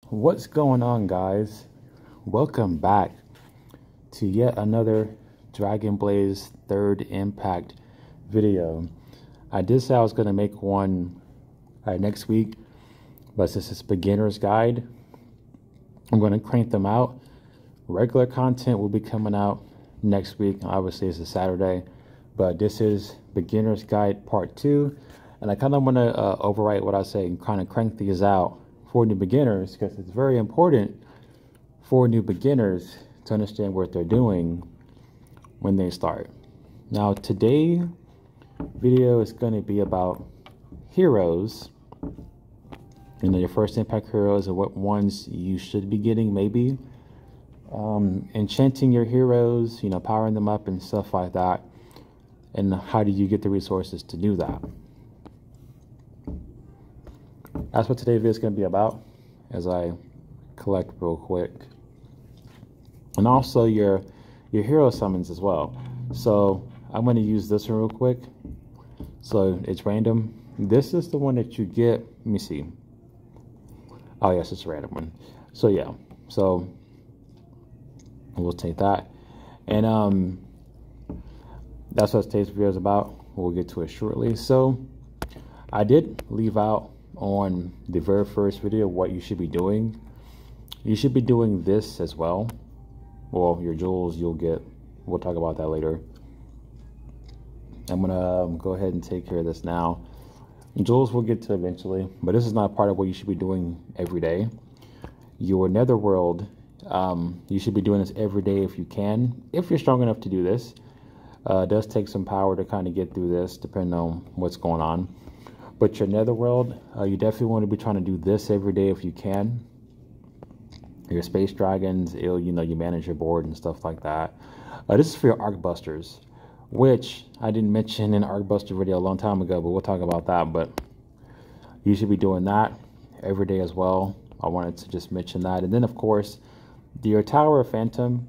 What's going on, guys? Welcome back to yet another Dragon Blaze Third Impact video. I did say I was going to make one next week, but since it's beginner's guide, I'm going to crank them out. Regular content will be coming out next week. Obviously, it's a Saturday, but this is beginner's guide part 2, and I kind of want to overwrite what I say and kind of crank these out for new beginners, because it's very important for new beginners to understand what they're doing when they start. Now, today's video is going to be about heroes, your first impact heroes and what ones you should be getting, maybe enchanting your heroes, powering them up and stuff like that, and how do you get the resources to do that. That's what today's video is going to be about, as I collect real quick. And also your hero summons as well. So I'm going to use this one real quick. So it's random. This is the one that you get. Let me see. Oh yes, it's a random one. So yeah. So we'll take that. And that's what today's video is about. We'll get to it shortly. So I did leave out on the very first video what you should be doing. You should be doing this as well. Well, your jewels you'll get. We'll talk about that later. I'm gonna go ahead and take care of this now. Jewels we'll get to eventually, but this is not part of what you should be doing every day. Your netherworld, you should be doing this every day if you can, if you're strong enough to do this. It does take some power to kind of get through this, depending on what's going on. But your netherworld, you definitely want to be trying to do this every day if you can. Your space dragons, you manage your board and stuff like that. This is for your arcbusters, which I didn't mention in an arcbuster video a long time ago, but we'll talk about that. But you should be doing that every day as well. I wanted to just mention that. And then, of course, your Tower of Phantom,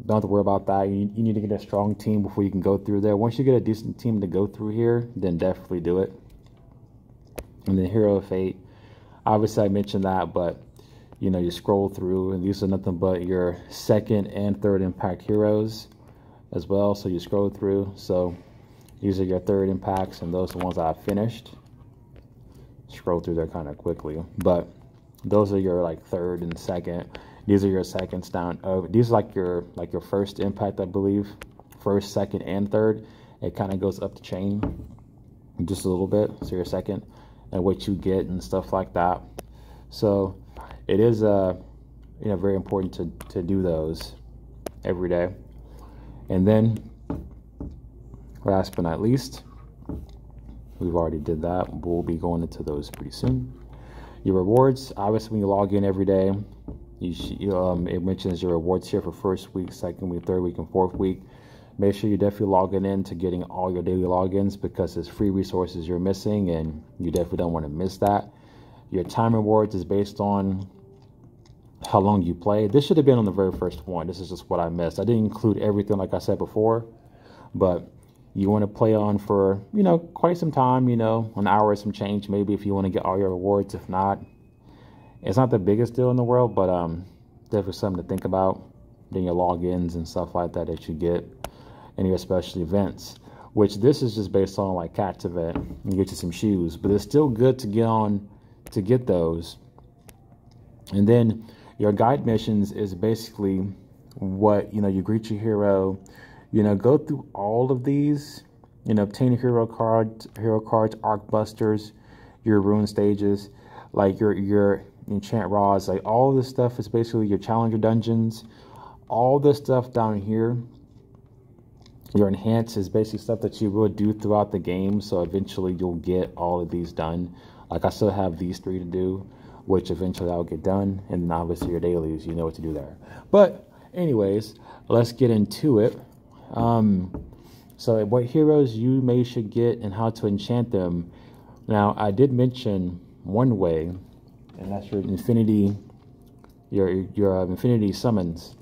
don't have to worry about that. You need to get a strong team before you can go through there. Once you get a decent team to go through here, then definitely do it. And then Hero of Fate, obviously I mentioned that, but you scroll through, and these are nothing but your second and third impact heroes as well. So you scroll through. So these are your third impacts, and those are the ones I finished. Scroll through there kind of quickly, but those are your like third and second. These are your seconds down. These are like your first impact, I believe. First, second, and third. It kind of goes up the chain just a little bit. So your second and what you get and stuff like that. So it is very important to do those every day. And then last but not least, we've already did that. We'll be going into those pretty soon. Your rewards, obviously when you log in every day, it mentions your rewards here for first week, second week, third week, and fourth week. Make sure you're definitely logging in to getting all your daily logins, because it's free resources you're missing, and you definitely don't want to miss that. Your time rewards is based on how long you play. This should have been on the very first one. This is just what I missed. I didn't include everything like I said before, but you want to play on for, quite some time, an hour or some change, maybe, if you want to get all your rewards. If not, it's not the biggest deal in the world, but definitely something to think about. Then your logins and stuff like that you get, and your special events, which this is just based on like Cat's event. You get you some shoes, but it's still good to get on to get those. And then your guide missions is basically what, you greet your hero, go through all of these, obtain hero cards, arcbusters, your rune stages, like your enchant raws, like all this stuff is basically your challenger dungeons. All this stuff down here, your enhance, is basically stuff that you will do throughout the game. So eventually you'll get all of these done. Like I still have these 3 to do, which eventually I'll get done. And then obviously your dailies, you know what to do there. But anyways, let's get into it. So what heroes you should get and how to enchant them. Now, I did mention one way, and that's your infinity, your infinity summons,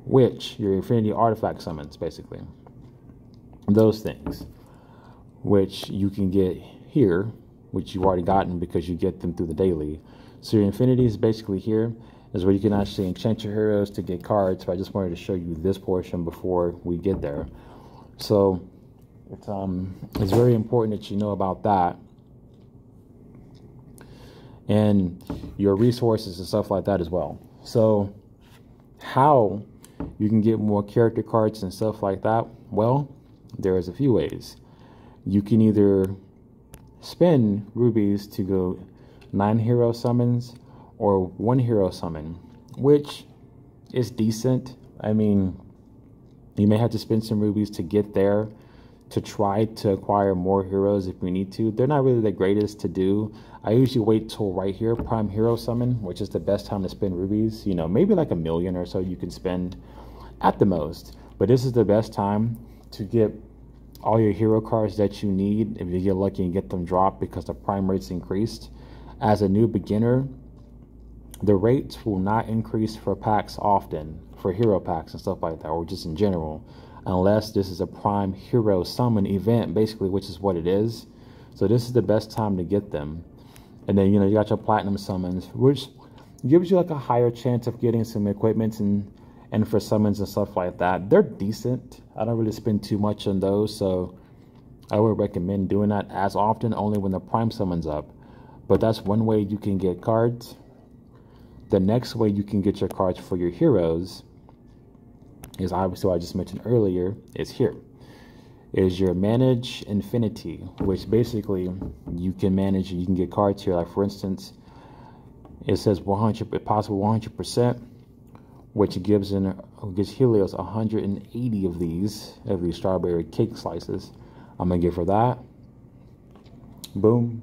which your infinity artifact summons, basically. Those things, which you can get here which you've already gotten because you get them through the daily. So your infinity is basically here, is where you can actually enchant your heroes to get cards. But I just wanted to show you this portion before we get there. So it's very important that you know about that, and your resources and stuff like that as well. So how you can get more character cards and stuff like that? Well, there's a few ways. You can either spend rubies to go 9 hero summons or 1 hero summon, which is decent. I mean, you may have to spend some rubies to get there to try to acquire more heroes if we need to. They're not really the greatest to do. I usually wait till right here, Prime Hero Summon, which is the best time to spend rubies. You know, maybe like 1 million or so you can spend at the most. But this is the best time to get all your hero cards that you need if you get lucky and get them dropped, because the prime rate's increased. As a new beginner, the rates will not increase for packs often, for hero packs and stuff like that, or just in general, unless this is a Prime Hero Summon event, basically, which is what it is. So this is the best time to get them. And then, you know, you got your Platinum Summons, which gives you like a higher chance of getting some equipment and for summons and stuff like that. They're decent. I don't really spend too much on those, so I would recommend doing that as often, only when the Prime Summon's up. But that's one way you can get cards. The next way you can get your cards for your heroes is obviously what I just mentioned earlier, is here. Is your Manage Infinity, which basically you can manage, you can get cards here. Like for instance, it says 100, possible 100%, which gives Helios 180 of these strawberry cake slices. I'm gonna give her that. Boom.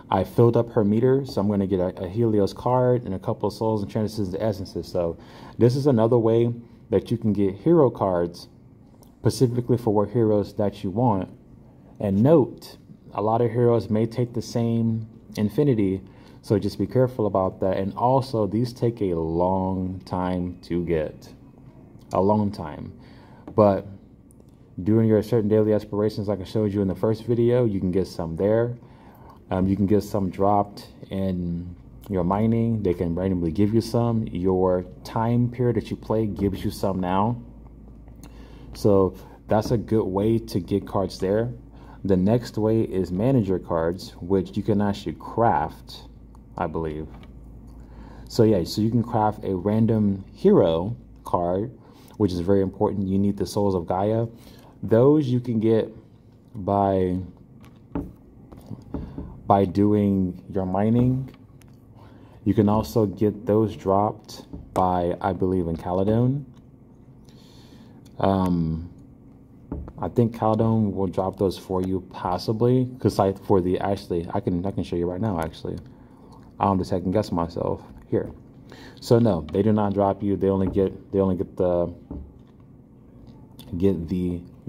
I filled up her meter, so I'm going to get a Helios card and a couple of souls and transitions to essences. So this is another way that you can get hero cards specifically for what heroes that you want. And note, a lot of heroes may take the same infinity, so just be careful about that. And also, these take a long time to get. A long time. But doing your certain daily aspirations like I showed you in the first video, you can get some there. You can get some dropped in your mining. They can randomly give you some. Your time period that you play gives you some now. So that's a good way to get cards there. The next way is manager cards, which you can actually craft, I believe. So yeah, so you can craft a random hero card, which is very important. You need the Souls of Gaia. Those you can get by doing your mining. You can also get those dropped by, I believe, in Caladon. I think Caladon will drop those for you, possibly, because I can show you right now. Actually, I'm just second guess myself here. So no, they do not drop you. They only get the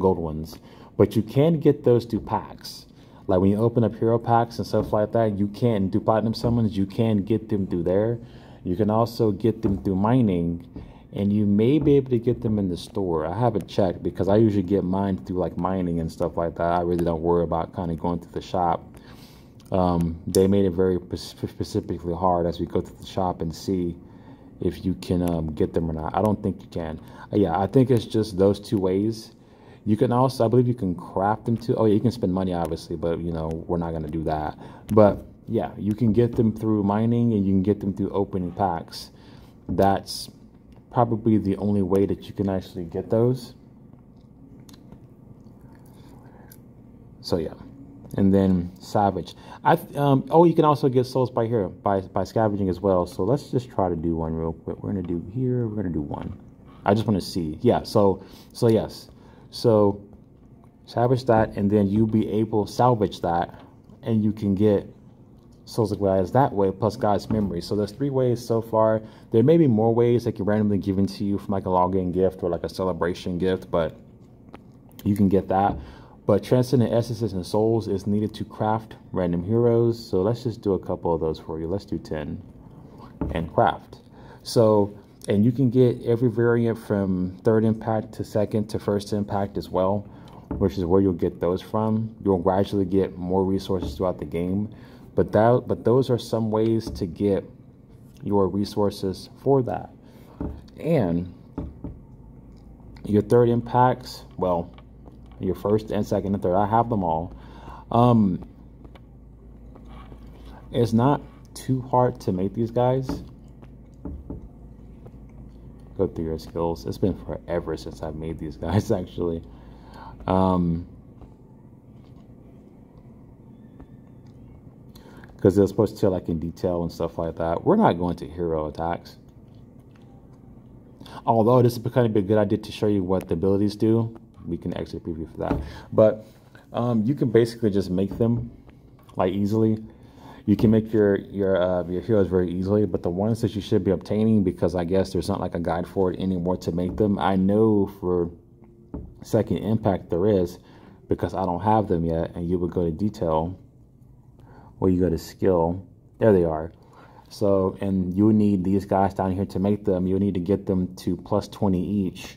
gold ones, but you can get those through packs. Like when you open up hero packs and stuff like that, you can do platinum summons. You can get them through there. You can also get them through mining, and you may be able to get them in the store. I haven't checked because I usually get mine through like mining and stuff like that. I really don't worry about kind of going through the shop. They made it very specifically hard as we go through the shop and see if you can get them or not. I don't think you can. Yeah, I think it's just those two ways. You can also, I believe you can craft them too. Oh yeah, you can spend money obviously, but you know, we're not going to do that. But yeah, you can get them through mining and you can get them through opening packs. That's probably the only way that you can actually get those. So yeah. And then Savage. Oh, you can also get souls by here, by scavenging as well. So let's just try to do one real quick. We're going to do here. We're going to do one. I just want to see. Yeah, so yes. So salvage that, and then you'll be able to salvage that, and you can get Souls of Gaia that way, plus God's Memory. So there's 3 ways so far. There may be more ways that can randomly given to you from like a login gift or like a celebration gift, but you can get that. But Transcendent Essences and Souls is needed to craft random heroes. So let's just do a couple of those for you. Let's do 10 and craft. So, and you can get every variant from 3rd impact to 2nd to 1st impact as well. which is where you'll get those from. You'll gradually get more resources throughout the game, but those are some ways to get your resources for that. And your third impacts, well, your first and second and third, I have them all. It's not too hard to make these guys. Go through your skills. It's been forever since I've made these guys, actually. Because they're supposed to like in detail and stuff like that. We're not going to hero attacks. Although this is kind of a good idea to show you what the abilities do. We can actually preview for that. But you can basically just make them like easily. You can make your heroes very easily, but the ones that you should be obtaining, because I guess there's not like a guide for it anymore to make them. I know for second impact there is, because I don't have them yet. And you would go to detail, or you go to skill. There they are. So, and you need these guys down here to make them. You need to get them to plus 20 each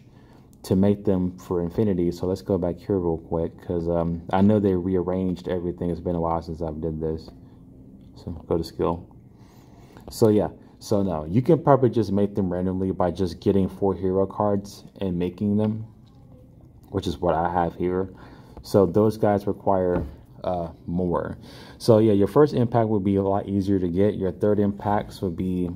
to make them for infinity. So let's go back here real quick, because I know they rearranged everything. It's been a while since I've did this. So go to skill. So yeah, so no, you can probably just make them randomly by just getting 4 hero cards and making them, which is what I have here. So those guys require more. So yeah, your first impact would be a lot easier to get. Your third impacts would be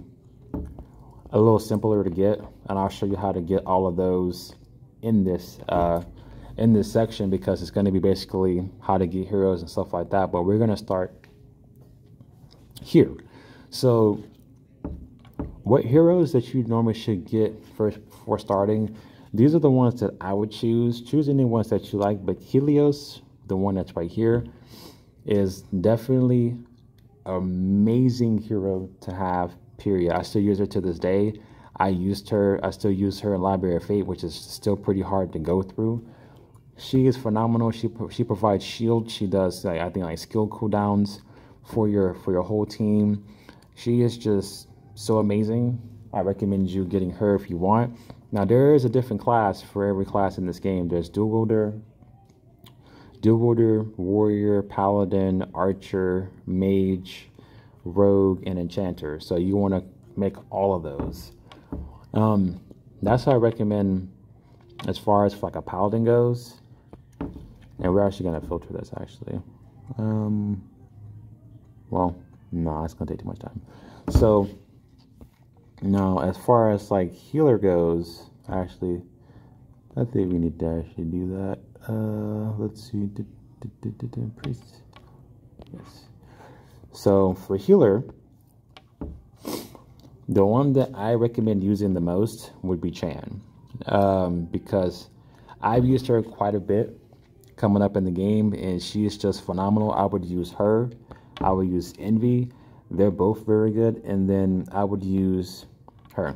a little simpler to get, and I'll show you how to get all of those in this section, because it's going to be basically how to get heroes and stuff like that. But we're going to start here. So what heroes that you normally should get first before starting, these are the ones that I would choose any ones that you like, but Helios, the one that's right here, is definitely an amazing hero to have, period. I still use her to this day. I still use her in Library of Fate, which is still pretty hard to go through. She is phenomenal. She provides shield. She does I think like skill cooldowns for your whole team. She is just so amazing. I recommend you getting her if you want. Now there is a different class for every class in this game. There's dual wielder, warrior, paladin, archer, mage, rogue, and enchanter. So you want to make all of those. That's how I recommend as far as like a paladin goes. And we're actually going to filter this actually. Well, no, it's going to take too much time. So now as far as like healer goes, actually, I think we need to actually do that. Let's see. Priest. Yes. So for healer, the one that I recommend using the most would be Chan, because I've used her quite a bit coming up in the game, and she is just phenomenal. I would use her. I would use Envy. They're both very good. And then I would use her.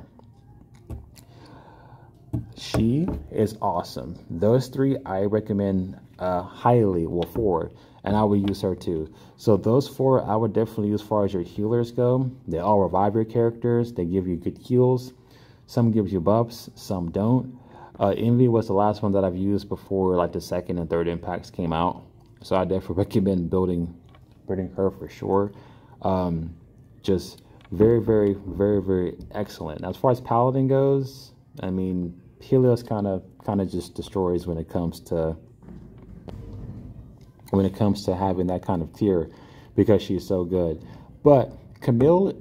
She is awesome. Those three I recommend highly, well, 4, and I would use her too. So those 4 I would definitely use as far as your healers go. They all revive your characters. They give you good heals. Some gives you buffs, some don't. Envy was the last one that I've used before like the second and third impacts came out. So I definitely recommend building her for sure. Just very, very, very, very excellent. Now, as far as Paladin goes, I mean, Helios kind of just destroys when it comes to having that kind of tier, because she's so good. But Camille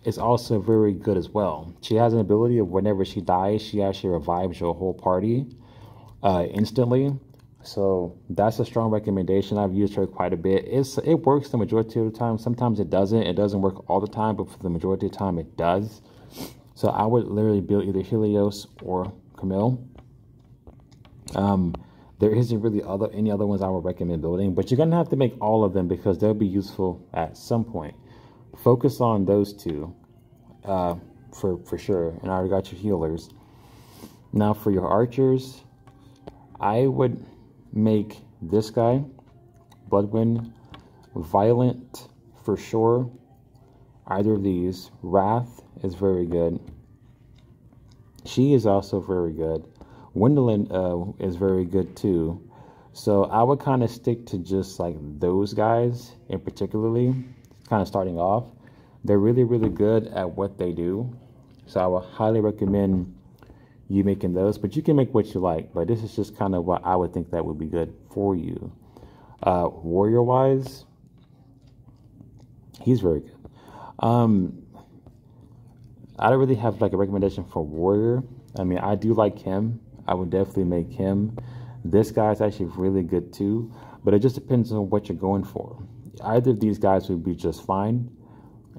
is also very good as well. She has an ability of whenever she dies, she actually revives your whole party instantly. So that's a strong recommendation. I've used her quite a bit. It works the majority of the time. Sometimes it doesn't. It doesn't work all the time, but for the majority of the time it does. So I would literally build either Helios or Camille. There isn't really any other ones I would recommend building, but you're going to have to make all of them because they'll be useful at some point. Focus on those 2 for sure. And I already got your healers. Now for your archers, I would make this guy, Bloodwind, Violent for sure. Either of these. Wrath is very good. She is also very good. Gwendolyn is very good too. So I would kind of stick to just like those guys in particularly, kind of starting off. They're really, really good at what they do. So I would highly recommend you making those, but you can make what you like. But this is just kind of what I would think that would be good for you. Warrior wise, he's very good. I don't really have like a recommendation for Warrior. I mean, I do like him. I would definitely make him. This guy's actually really good too, but it just depends on what you're going for. Either of these guys would be just fine,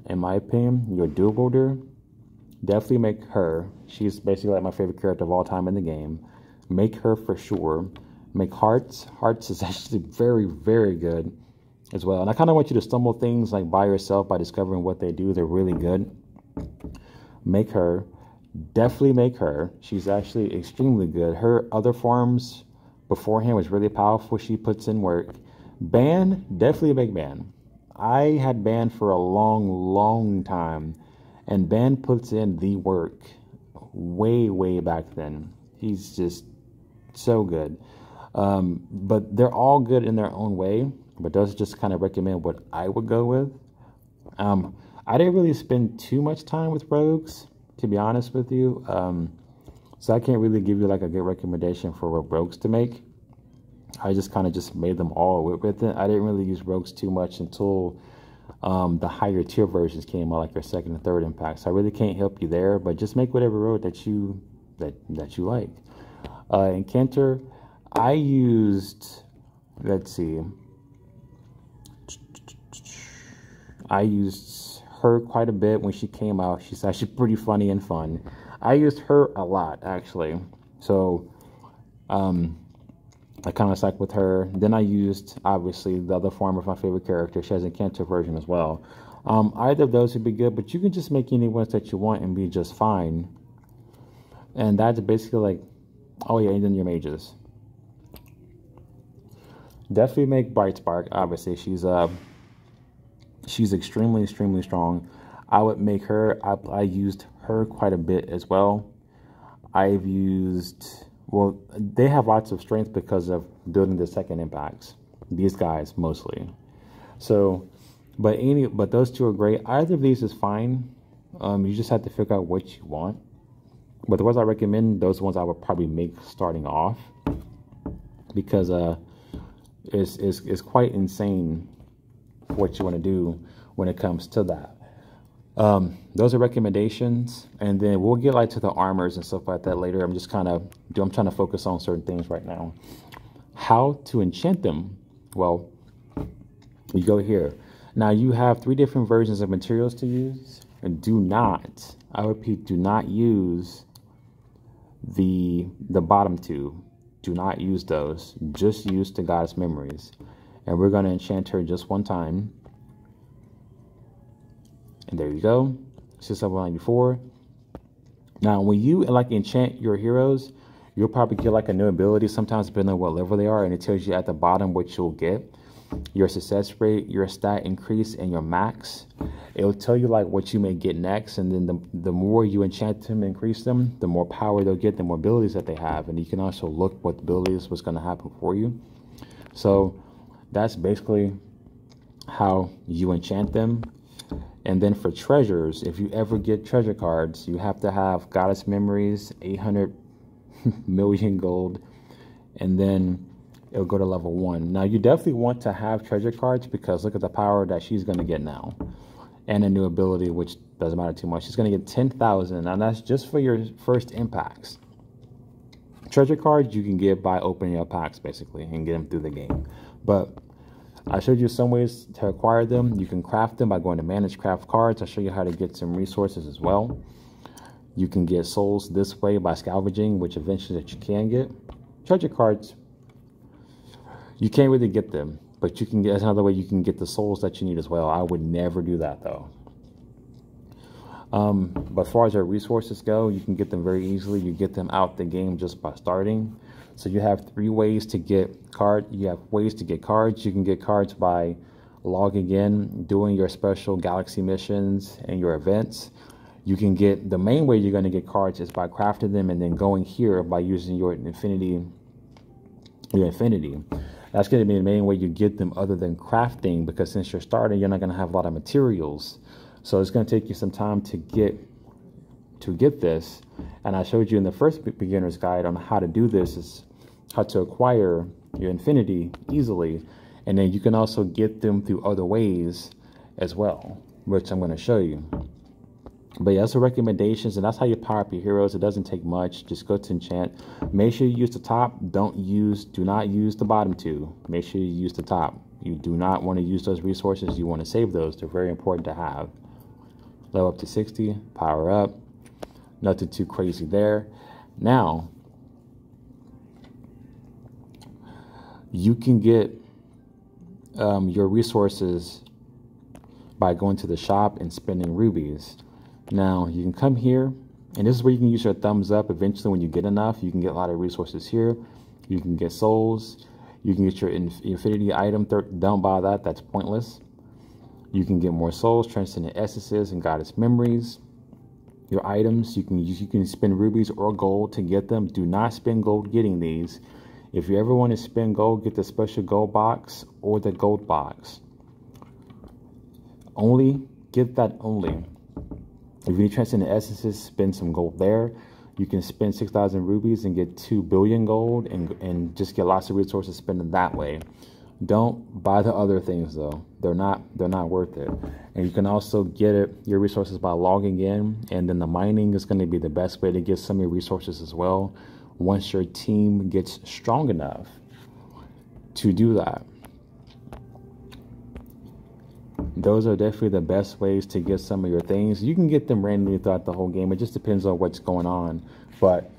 in my opinion. Your dual builder, definitely make her. She's basically like my favorite character of all time in the game. Make her for sure. Make Hearts. Hearts is actually very, very good as well. And I kind of want you to stumble things like by yourself by discovering what they do. They're really good. Make her. Definitely make her. She's actually extremely good. Her other forms beforehand was really powerful. She puts in work. Ban, definitely make Ban. I had Ban for a long, long time. And Ban puts in the work way, way back then. He's just so good. But they're all good in their own way. But those just kind of recommend what I would go with. I didn't really spend too much time with rogues, to be honest with you. So I can't really give you like a good recommendation for what rogues to make. I just kind of just made them all with it. I didn't really use rogues too much until the higher tier versions came out, like your second and third impact. So I really can't help you there, but just make whatever rogue that you like. In Cantor, I used, let's see, I used her quite a bit when she came out. She's actually pretty funny and fun. I used her a lot, actually. So I kind of stuck with her. Then I used, obviously, the other form of my favorite character. She has a Cantor version as well. Either of those would be good, but you can just make any ones that you want and be just fine. And that's basically like, oh yeah, and then your mages. Definitely make Bright Spark. Obviously, she's extremely, extremely strong. I would make her. I used her quite a bit as well. I've used, well, they have lots of strength because of building the second impacts. These guys mostly. So, but those two are great. Either of these is fine. You just have to figure out what you want. But the ones I recommend, those ones I would probably make starting off, because it's quite insane what you want to do when it comes to that. Those are recommendations, and then we'll get like to the armors and stuff like that later. I'm trying to focus on certain things right now. How to enchant them? Well, you go here. Now you have 3 different versions of materials to use, and do not, I repeat, do not use the bottom 2. Do not use those. Just use the Goddess Memories. And we're going to enchant her just one time. And there you go. 694. Now, when you like enchant your heroes, you'll probably get like a new ability, sometimes depending on what level they are, and it tells you at the bottom what you'll get. Your success rate, your stat increase, and your max. It'll tell you like what you may get next, and then the more you enchant them, increase them, the more power they'll get, the more abilities that they have. And you can also look what abilities was going to happen for you. So that's basically how you enchant them. And then for treasures, if you ever get treasure cards, you have to have Goddess Memories, 800 million gold, and then it'll go to level 1. Now, you definitely want to have treasure cards, because look at the power that she's going to get now. And a new ability, which doesn't matter too much. She's going to get 10,000. Now, that's just for your first impacts. Treasure cards you can get by opening your packs, basically, and get them through the game. But I showed you some ways to acquire them. You can craft them by going to Manage Craft Cards. I'll show you how to get some resources as well. You can get souls this way by scavenging, which eventually that you can get. Treasure cards, you can't really get them, but you can get, that's another way you can get the souls that you need as well. I would never do that though. But as far as your resources go, you can get them very easily. You get them out the game just by starting. So you have 3 ways to get cards. You have ways to get cards. You can get cards by logging in, doing your special galaxy missions and your events. You can get, the main way you're going to get cards is by crafting them and then going here by using your infinity. That's going to be the main way you get them, other than crafting, because since you're starting, you're not going to have a lot of materials. So it's going to take you some time to get this. And I showed you in the first beginner's guide on how to do this, is how to acquire your infinity easily. And then you can also get them through other ways as well, which I'm going to show you. But yeah, that's the recommendations, and that's how you power up your heroes. It doesn't take much. Just go to enchant. Make sure you use the top. Do not use the bottom two. Make sure you use the top. You do not want to use those resources. You want to save those. They're very important to have. Level up to 60. Power up. Nothing too crazy there. Now, you can get your resources by going to the shop and spending rubies. Now, you can come here, and this is where you can use your thumbs up. Eventually, when you get enough, you can get a lot of resources here. You can get souls. You can get your infinity item. Don't buy that. That's pointless. You can get more souls, transcendent essences, and goddess memories. Your items, you can spend rubies or gold to get them. Do not spend gold getting these. If you ever want to spend gold, get the special gold box or the gold box. Get that only. If you need transcendent essences, spend some gold there. You can spend 6,000 rubies and get 2 billion gold and just get lots of resources spending that way. Don't buy the other things though. They're not worth it. And you can also get your resources by logging in, and then the mining is going to be the best way to get some of your resources as well, once your team gets strong enough to do that. Those are definitely the best ways to get some of your things. You can get them randomly throughout the whole game. It just depends on what's going on. But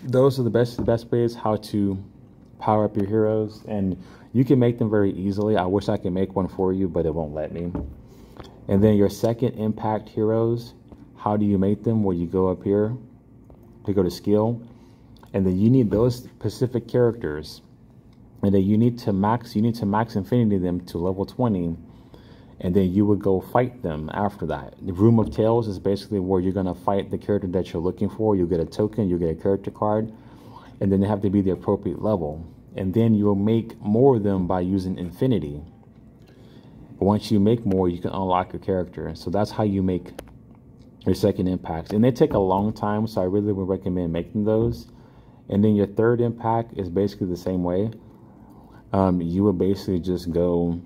those are the best ways how to power up your heroes. And you can make them very easily. I wish I could make one for you, but it won't let me. And then your second impact heroes, how do you make them? Well, you go up here, you go to skill, and then you need those specific characters. And then you need to max infinity them to level 20. And then you would go fight them after that. The Room of Tales is basically where you're going to fight the character that you're looking for. You'll get a token, you'll get a character card, and then they have to be the appropriate level. And then you'll make more of them by using infinity. Once you make more, you can unlock your character. So that's how you make your second impacts. And they take a long time, so I really would recommend making those. And then your third impact is basically the same way. You would basically just go...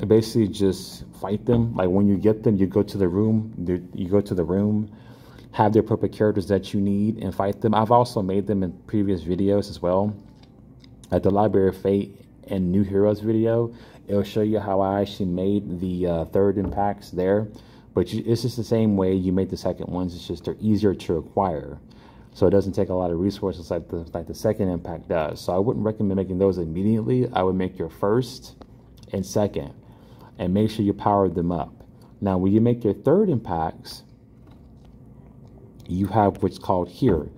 basically just fight them. Like when you get them, you go to the room, have the appropriate characters that you need, and fight them. I've also made them in previous videos as well. At the Library of Fate and New Heroes video, it'll show you how I actually made the third impacts there. But it's just the same way you make the second ones. It's just they're easier to acquire. So it doesn't take a lot of resources like the second impact does. So I wouldn't recommend making those immediately. I would make your first and second, and make sure you power them up. Now, when you make your third impacts, you have what's called here.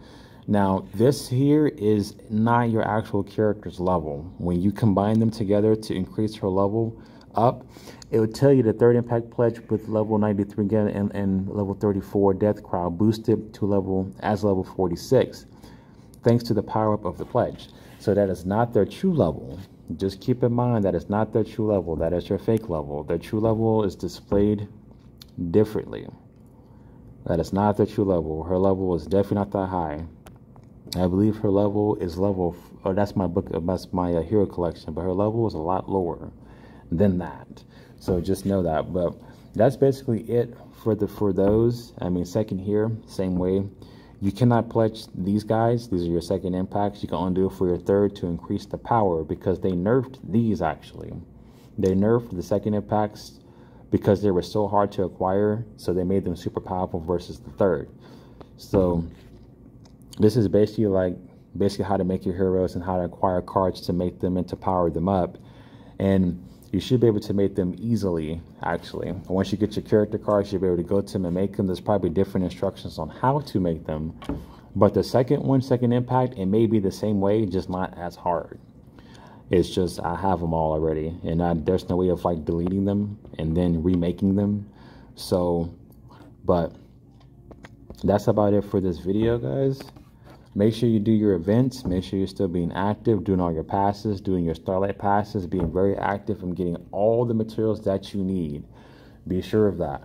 Now, this here is not your actual character's level. When you combine them together to increase her level up, it would tell you the third impact pledge with level 93 again and level 34 death crowd boosted to level 46, thanks to the power up of the pledge. So that is not their true level. Just keep in mind that it's not their true level. That is your fake level. Their true level is displayed differently. That is not their true level. Her level is definitely not that high. I believe her level is that's my book, that's my hero collection, but her level is a lot lower than that. So just know that. But that's basically it for those. I mean, second here, same way. You cannot pledge these guys. These are your second impacts. You can only do it for your third to increase the power, because they nerfed these actually. They nerfed the second impacts because they were so hard to acquire, so they made them super powerful versus the third. So this is basically how to make your heroes and how to acquire cards to make them and to power them up. And you should be able to make them easily, actually. Once you get your character cards, you'll be able to go to them and make them. There's probably different instructions on how to make them. But the second one, second impact, it may be the same way, just not as hard. It's just I have them all already, and there's no way of like deleting them and then remaking them. So, but that's about it for this video, guys. Make sure you do your events. Make sure you're still being active, doing all your passes, doing your Starlight passes, being very active and getting all the materials that you need. Be sure of that.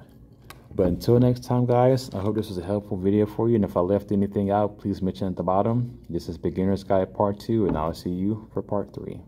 But until next time, guys, I hope this was a helpful video for you. And if I left anything out, please mention at the bottom. This is Beginner's Guide Part 2, and I'll see you for Part 3.